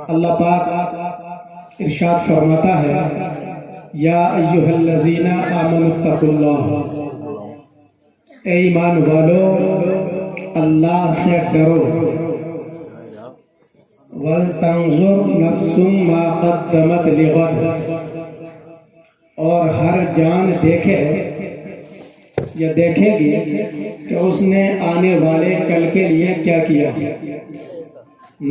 اللہ پاک ارشاد فرماتا ہے یا ایھا الذین آمنوا اتقوا اللہ، اے ایمان والو اللہ سے ڈرو، وَلْتَنْظُرْ نَفْسٌ مَا قَدَّمَتْ لِغَدٍ، اور ہر جان دیکھے یا دیکھے گی کہ اس نے آنے والے کل کے لیے کیا کیا۔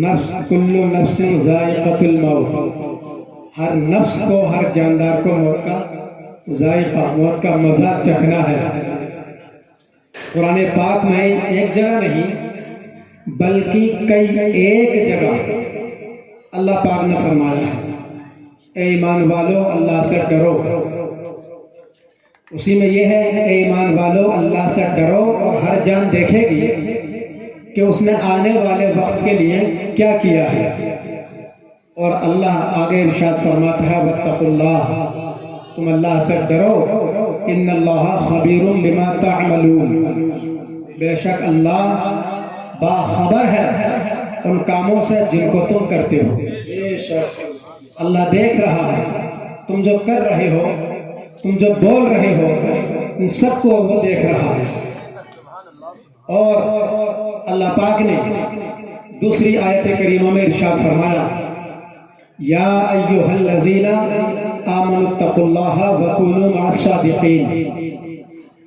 نفس کل نفس ذائقۃ الموت، ہر نفس کو، ہر جاندار کو موت کا ذائقہ، موت کا مزہ چکھنا ہے۔ قرآن پاک میں ایک جگہ نہیں بلکہ کئی ایک جگہ اللہ پاک نے فرمایا اے ایمان والو اللہ سے ڈرو، اسی میں یہ ہے اے ایمان والو اللہ سے ڈرو اور ہر جان دیکھے گی کہ اس نے آنے والے وقت کے لیے کیا کیا ہے۔ اور اللہ آگے ارشاد فرماتا ہے واتقوا اللہ، تم اللہ سے ڈرو، ان اللہ خبیر بما تعملون، بے شک اللہ باخبر ہے ان کاموں سے جن کو تم کرتے ہو۔ اللہ دیکھ رہا ہے تم جو کر رہے ہو، تم جو بول رہے ہو، ان سب کو وہ دیکھ رہا ہے۔ اور اللہ پاک نے دوسری آیت کریمہ میں ارشاد فرمایا یا ایھا الذین آمنوا اتقوا اللہ وکونوا مع الصادقین،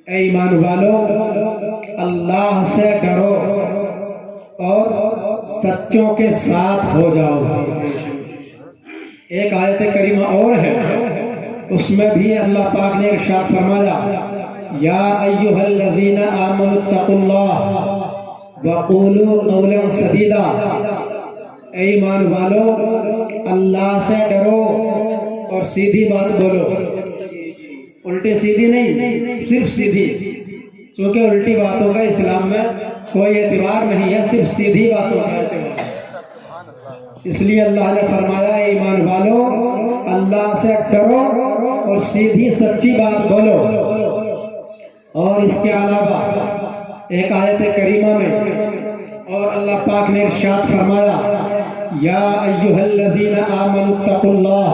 اے ایمان والو اللہ سے ڈرو اور سچوں کے ساتھ ہو جاؤ۔ ایک آیت کریمہ اور ہے، اس میں بھی اللہ پاک نے ارشاد فرمایا یا ایھا الذین آمنوا اتقوا اللہ وقولوا قولا سدیدا، اے ایمان والو اللہ سے ڈرو اور سیدھی بات بولو، الٹی سیدھی نہیں، صرف سیدھی، چونکہ الٹی باتوں کا اسلام میں کوئی اعتبار نہیں ہے، صرف سیدھی باتوں کا اعتبار۔ اس لیے اللہ نے فرمایا اے ایمان والو اللہ سے ڈرو اور سیدھی سچی بات بولو۔ اور اس کے علاوہ ایک آیت کریمہ میں اور اللہ پاک نے ارشاد فرمایا یا ایھا الذین آمنوا اتقوا اللہ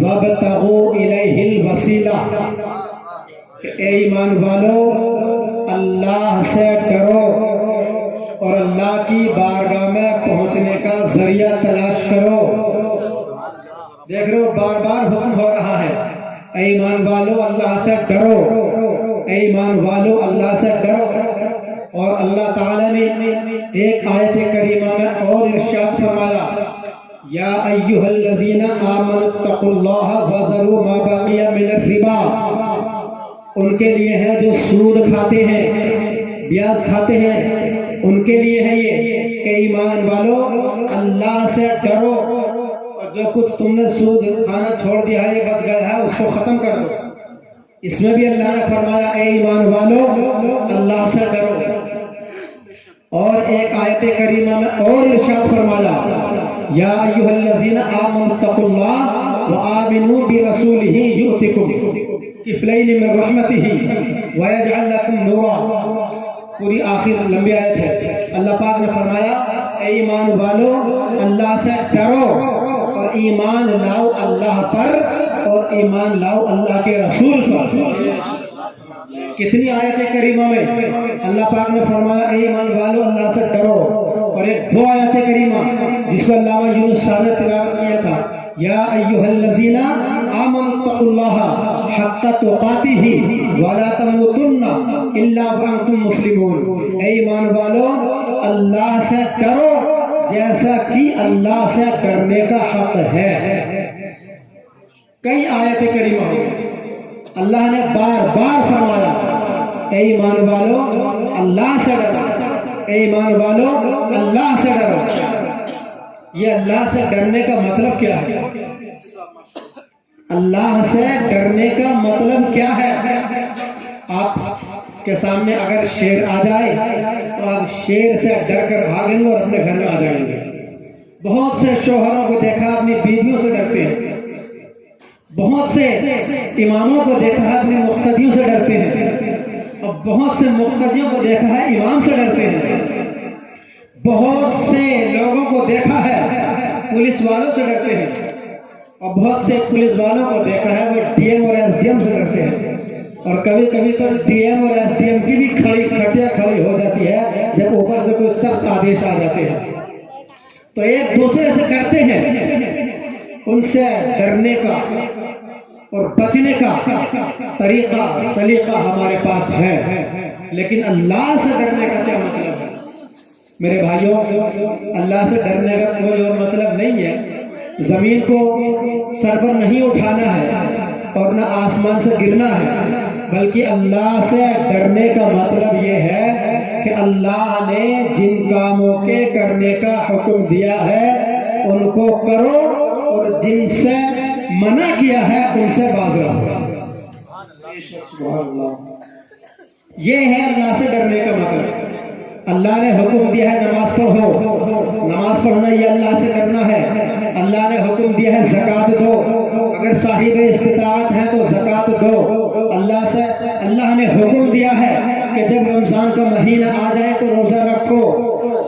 وابتغوا الیہ الوسیلہ، اے ایمان والو اللہ سے ڈرو اور اللہ کی بارگاہ میں پہنچنے کا ذریعہ تلاش کرو۔ دیکھ رہے ہو بار بار حکم ہو رہا ہے اے ایمان والو اللہ سے ڈرو، اے ایمان والو اللہ سے ڈرو۔ اور اللہ تعالیٰ نے ایک آیت کریمہ میں اور ارشاد فرمایا یا ایھا الذین آمنوا اتقوا اللہ وذروا ما بقی من الربا، ان کے لیے ہے جو سود کھاتے ہیں، بیاج کھاتے ہیں، ان کے لیے ہے یہ کہ ایمان والو اللہ سے ڈرو اور جو کچھ تم نے سود کھانا چھوڑ دیا ہے، یہ بچ گیا ہے، اس کو ختم کر دو۔ اس میں بھی اللہ نے فرمایا اے ایمان والو اللہ سے ڈرو۔ اور ایک آیت کریمہ میں اور ارشاد فرمایا یا ایھا الذین آمنوا اتقوا اللہ وآمنوا برسولہ یؤتکم کفلین من رحمتہ ویجعل لکم نورا، پوری آخر لمبی آیت ہے۔ اللہ پاک نے فرمایا اے ایمان والو اللہ سے ڈرو اور ایمان لاؤ اللہ پر اور ایمان لاؤ اللہ کے رسول پر۔ کتنی آیت کریمہ میں اللہ پاک نے فرمایا اے ایمان والو اللہ سے ڈرو، اور ایک دو آیت کریمہ جس کو علامہ یونس صاحب نے تلاوت کیا تھا یا ایھا الذین آمنوا اتقوا اللہ حق تقاتہ ولا تموتن الا وانتم مسلمون، اے ایمان والو اللہ سے ڈرو جیسا کہ اللہ سے ڈرنے کا حق ہے۔ کئی آیت کریمہ ہوئی، اللہ نے بار بار فرمایا اے ایمان والو اللہ سے ڈرو، اے ایمان والو اللہ سے ڈرو۔ یہ اللہ سے ڈرنے کا مطلب کیا ہے؟ اللہ سے ڈرنے کا مطلب کیا ہے؟ آپ کے سامنے اگر شیر آ جائے تو آپ شیر سے ڈر کر بھاگیں گے اور اپنے گھر میں آ جائیں گے۔ بہت سے شوہروں کو دیکھا اپنی بیویوں سے ڈرتے ہیں، بہت سے اماموں کو دیکھا ہے اپنے مقتدیوں سے ڈرتے ہیں، اور بہت سے مقتدیوں کو دیکھا ہے امام سے ڈرتے ہیں۔ بہت سے لوگوں کو دیکھا ہے پولیس والوں سے ڈرتے ہیں، اور بہت سے پولیس والوں کو دیکھا ہے وہ ڈی ایم اور ایس ڈی ایم سے ڈرتے ہیں، اور کبھی کبھی تو ڈی ایم اور ایس ڈی ایم کی بھی کھٹیا کھڑی ہو جاتی ہے جب اوپر سے کوئی سخت آدیش آ جاتے ہیں، تو ایک دوسرے سے ڈرتے ہیں۔ ان سے ڈرنے کا اور بچنے کا طریقہ سلیقہ ہمارے پاس ہے، لیکن اللہ سے ڈرنے کا کیا مطلب ہے؟ میرے بھائیوں، اللہ سے ڈرنے کا کوئی اور مطلب نہیں ہے زمین کو سر پر نہیں اٹھانا ہے اور نہ آسمان سے گرنا ہے، بلکہ اللہ سے ڈرنے کا مطلب یہ ہے کہ اللہ نے جن کاموں کے کرنے کا حکم دیا ہے ان کو کرو، اور جن سے منع کیا ہے ان سے باز رہو۔ یہ ہے اللہ سے ڈرنے کا مطلب۔ اللہ نے حکم دیا ہے نماز پڑھو، نماز پڑھنا یہ اللہ سے ڈرنا ہے۔ اللہ نے حکم دیا ہے زکوٰۃ دو، اگر صاحب استطاعت ہے تو زکوٰۃ دو۔ اللہ نے حکم دیا ہے کہ جب رمضان کا مہینہ آ جائے تو روزہ رکھو،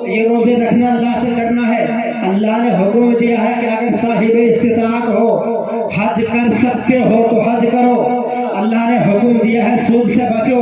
یہ روزے رکھنا اللہ سے ڈرنا ہے۔ اللہ نے حکم دیا ہے کہ اگر صاحب استطاعت ہو، حج کر سکتے ہو تو حج کرو۔ اللہ نے حکم دیا ہے سود سے بچو،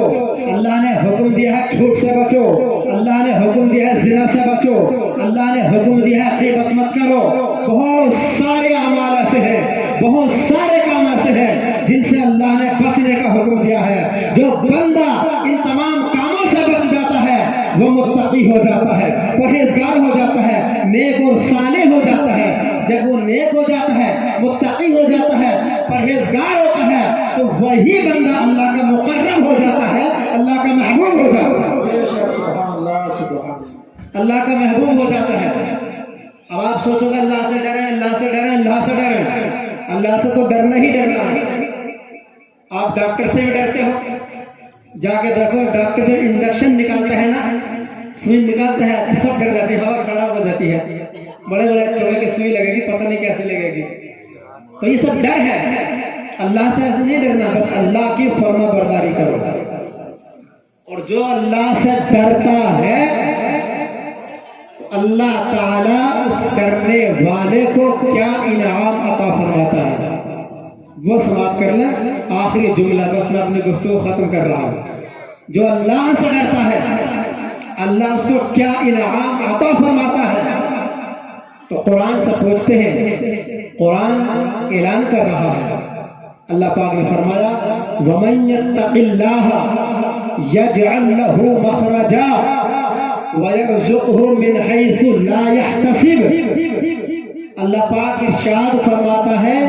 اللہ نے حکم دیا ہے جھوٹ سے بچو، اللہ نے حکم دیا ہے زنا سے بچو، اللہ نے حکم دیا ہے غیبت مت کرو۔ بہت سارے اعمال ایسے ہیں، بہت سارے کام ایسے ہیں جن سے اللہ نے بچنے کا حکم دیا ہے۔ جو بندہ ان تمام کاموں سے بچ جاتا ہے وہ متقی ہو جاتا ہے، پرہیزگار ہو جاتا ہے، نیک اور صالح ہو جاتا ہے۔ جب وہ نیک ہو جاتا ہے، متقی ہو جاتا ہے، پرہیزگار ہوتا ہے، تو وہی بندہ اللہ کا مقرب ہو جاتا ہے، اللہ کا محبوب ہو جاتا ہے، اللہ کا محبوب ہو جاتا ہے۔ اب آپ سوچو گے اللہ سے ڈریں، اللہ سے ڈریں، اللہ سے ڈریں، اللہ سے تو ڈرنا ہی ڈرنا ہے۔ آپ ڈاکٹر سے بھی ڈرتے ہو، جا کے دیکھو ڈاکٹر جب انجیکشن نکالتا ہے نا، سوئی نکالتا ہے، سب ڈر جاتی ہے، ہوا خراب ہو جاتی ہے، بڑے بڑے چوہے کی سوئی لگے گی، پتہ نہیں کیسے لگے گی۔ تو یہ سب ڈر ہے، اللہ سے ایسے نہیں ڈرنا، بس اللہ کی فرما برداری کرو۔ اور جو اللہ سے ڈرتا ہے اللہ تعالیٰ اس ڈرنے والے کو کیا انعام عطا فرماتا ہے، وہ سماعت کر لیں۔ آخری جملہ بس میں اپنی گفتگو ختم کر رہا ہوں۔ جو اللہ سے ڈرتا ہے اللہ اس کو کیا انعام عطا فرماتا ہے، تو قرآن سے پوچھتے ہیں، قرآن اعلان کر رہا ہے۔ اللہ پاک نے فرمایا وَمَن يَتَّقِ اللَّهَ يَجْعَلْ لَهُ مَخْرَجًا وَيَرْزُقْهُ مِنْ حَيْثُ لَا يَحْتَسِبُ۔ اللہ پاک ارشاد فرماتا ہے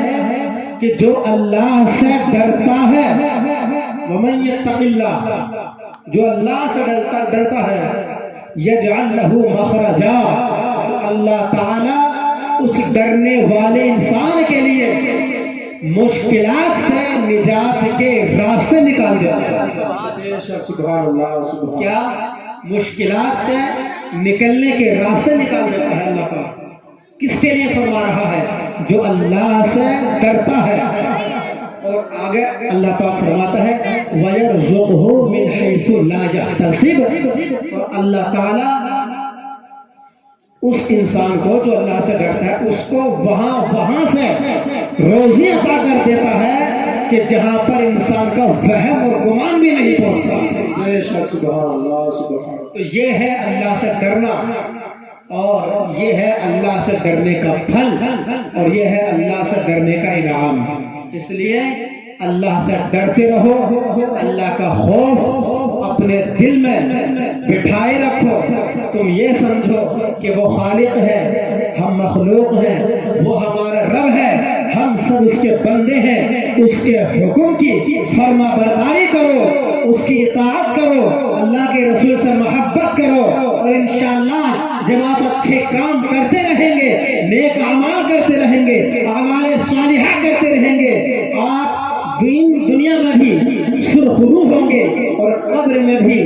کہ جو اللہ سے ڈرتا ہے، وَمَن يَتَّقِ اللَّهَ، جو اللہ سے ڈرتا ہے، يَجْعَلْ لَهُ مَخْرَجًا، اللہ تعالیٰ اس ڈرنے والے انسان کے لیے مشکلات سے نجات کے راستے نکال دیتا ہے۔ کیا مشکلات سے نکلنے کے راستے نکال دیتا ہے اللہ پاک۔ کس کے لیے فرما رہا ہے؟ جو اللہ سے ڈرتا ہے۔ اور آگے اللہ پاک فرماتا ہے وَيَرْزُقْهُ مِنْ حَيْثُ لَا يَحْتَسِبُ، اور اللہ تعالیٰ اس انسان کو جو اللہ سے ڈرتا ہے اس کو وہاں سے روزی عطا کر دیتا ہے کہ جہاں پر انسان کا وہم اور گمان بھی نہیں پہنچتا۔ تو یہ ہے اللہ سے ڈرنا، اور یہ ہے اللہ سے ڈرنے کا پھل، اور یہ ہے اللہ سے ڈرنے کا انعام۔ اس لیے اللہ سے ڈرتے رہو، اللہ کا خوف اپنے دل میں بٹھائے رکھو۔ تم یہ سمجھو کہ وہ خالق ہے، ہم مخلوق ہیں، وہ ہمارا رب ہے، ہم سب اس کے بندے ہیں۔ اس کے حکم کی فرما برداری کرو، اس کی اطاعت کرو، اللہ کے رسول سے محبت کرو، اور انشاءاللہ جب آپ اچھے کام کرتے رہیں گے، نیک اعمال کرتے رہیں گے، اعمال صالحہ کرتے رہیں گے، آپ دنیا میں بھی سرخرو ہوں گے، اور قبر میں بھی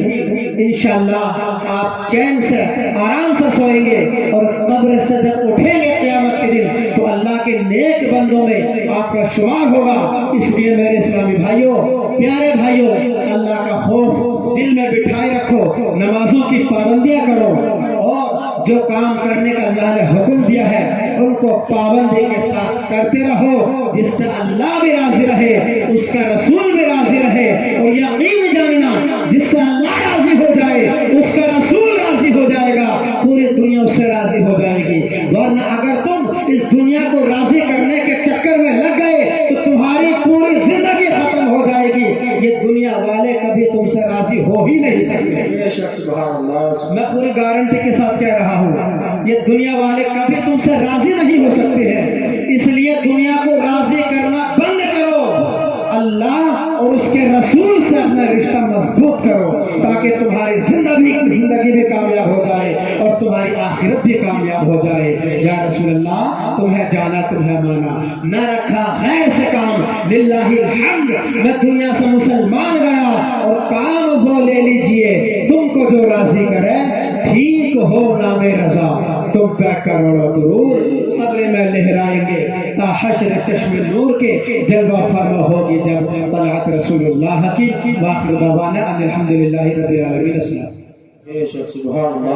انشاءاللہ آپ چین سے آرام سے سوئیں گے، اور قبر سے جب اٹھیں گے قیامت کے دن تو اللہ کے نیک بندوں میں آپ کا شمار ہوگا۔ اس لیے میرے اسلامی بھائیوں، پیارے بھائیوں، اللہ کا خوف دل میں بٹھائے رکھو، نمازوں کی پابندیاں کرو، اور جو کام کرنے کا اللہ نے حکم دیا ہے ان کو پابندی کے ساتھ کرتے رہو، جس سے اللہ بھی راضی رہے، اس کا رسول بھی راضی رہے، اور یقین جاننا جس سے اللہ راضی ہو جائے اس کا رسول راضی ہو جائے گا، پوری دنیا اس سے راضی ہو جائے گی۔ ورنہ اگر تم اس دنیا کو راضی کرنے کے چکر میں لگ گئے تو تمہاری پوری زندگی ختم ہو جائے گی، یہ دنیا والے کبھی تم سے راضی ہو ہی نہیں سکتے۔ میں پوری گارنٹی کے ساتھ کہہ رہا ہوں، یہ دنیا والے کبھی تم سے راضی نہیں ہو سکتے ہیں، اس لیے دنیا کو راضی کرنا بند کرو، اللہ اور اس کے رسول سے اپنا رشتہ مضبوط کرو، تاکہ تمہاری زندگی بھی کامیاب ہو جائے اور تمہاری آخرت بھی کامیاب ہو جائے۔ یا رسول اللہ تمہیں جانا تمہیں مانا، نہ رکھا غیر سے کام، للہ الحمد میں دنیا سے مسلمان گیا، اور کام وہ لے لیجئے تم کو جو راضی کرے، ٹھیک ہو نام رضا تم پہ کروڑوں درود قبر میں لہرائیں گے، تا حشر چشم نور کے جلوہ فرما ہوگی جب طلعت رسول اللہ کی۔ وآخر دعوانا ان الحمدللہ رب العالمین۔ بے شک سبحان اللہ۔